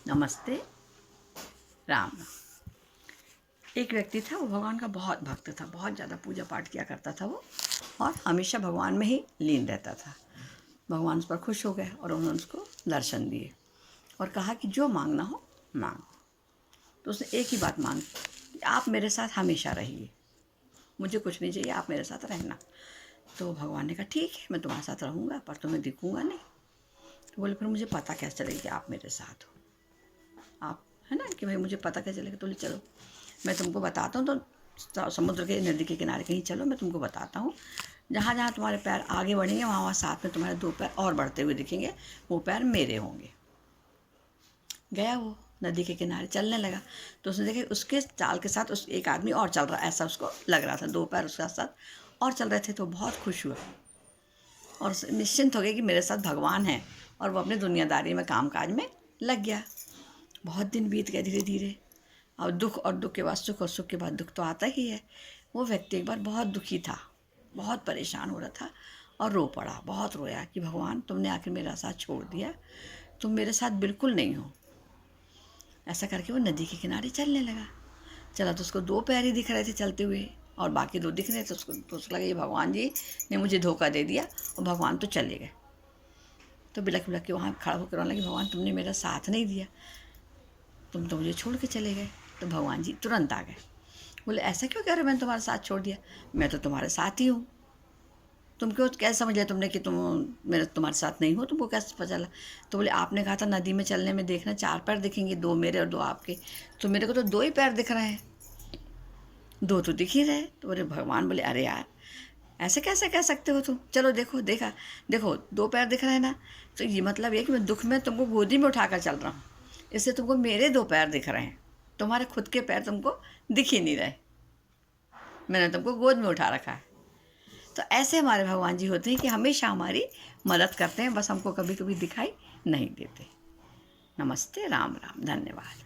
नमस्ते राम। एक व्यक्ति था, वो भगवान का बहुत भक्त था, बहुत ज़्यादा पूजा पाठ किया करता था वो, और हमेशा भगवान में ही लीन रहता था। भगवान उस पर खुश हो गए और उन्होंने उसको दर्शन दिए और कहा कि जो मांगना हो मांगो। तो उसने एक ही बात मांगी कि आप मेरे साथ हमेशा रहिए, मुझे कुछ नहीं चाहिए, आप मेरे साथ रहना। तो भगवान ने कहा ठीक है, मैं तुम्हारे साथ रहूँगा, पर तुम्हें दिखूंगा नहीं। तो बोले फिर मुझे पता कैसे चलेगा कि आप मेरे साथ हो, आप है ना, कि भाई मुझे पता कैसे चलेगा। तो बोले चलो मैं तुमको बताता हूँ, तो समुद्र के नदी के किनारे कहीं चलो, मैं तुमको बताता हूँ। जहाँ जहाँ तुम्हारे पैर आगे बढ़ेंगे वहाँ वहाँ साथ में तुम्हारे दो पैर और बढ़ते हुए दिखेंगे, वो पैर मेरे होंगे। गया वो नदी के किनारे चलने लगा, तो उसने देखा उसके चाल के साथ उस एक आदमी और चल रहा, ऐसा उसको लग रहा था, दो पैर उसके साथ और चल रहे थे। तो बहुत खुश हुआ और निश्चिंत हो गया कि मेरे साथ भगवान है, और वो अपनी दुनियादारी में काम काज में लग गया। बहुत दिन बीत गए धीरे धीरे। अब दुख और दुख के बाद सुख और सुख के बाद दुख तो आता ही है। वो व्यक्ति एक बार बहुत दुखी था, बहुत परेशान हो रहा था और रो पड़ा, बहुत रोया कि भगवान तुमने आखिर मेरा साथ छोड़ दिया, तुम मेरे साथ बिल्कुल नहीं हो। ऐसा करके वो नदी के किनारे चलने लगा। चला तो उसको दो पैर ही दिख रहे थे चलते हुए और बाकी दो दिख रहे थे। उसको लगा ये भगवान जी ने मुझे धोखा दे दिया, और भगवान तो चले गए। तो बिलख बिलख के वहाँ खड़ा होकर रोने लगी, भगवान तुमने मेरा साथ नहीं दिया, तुम तो मुझे छोड़ के चले गए। तो भगवान जी तुरंत आ गए, बोले ऐसा क्यों कह रहे हो, मैंने तुम्हारा साथ छोड़ दिया, मैं तो तुम्हारे साथ ही हूँ। तुम क्यों कैसे समझ लिया तुमने कि तुम मेरे तुम्हारे साथ नहीं हो, तुमको कैसे पता चला। तो बोले आपने कहा था नदी में चलने में देखना चार पैर दिखेंगे, दो मेरे और दो आपके, तो मेरे को तो दो ही पैर दिख रहे हैं, दो तो दिख ही रहे। तो बोले भगवान बोले अरे यार ऐसे कैसे कह सकते हो तुम, चलो देखो, देखा देखो दो पैर दिख रहे हैं ना, तो ये मतलब ये कि मैं दुख में तुमको गोदी में उठाकर चल रहा हूँ, इससे तुमको मेरे दो पैर दिख रहे हैं, तुम्हारे खुद के पैर तुमको दिख ही नहीं रहे, मैंने तुमको गोद में उठा रखा है। तो ऐसे हमारे भगवान जी होते हैं कि हमेशा हमारी मदद करते हैं, बस हमको कभी कभी दिखाई नहीं देते। नमस्ते राम राम, धन्यवाद।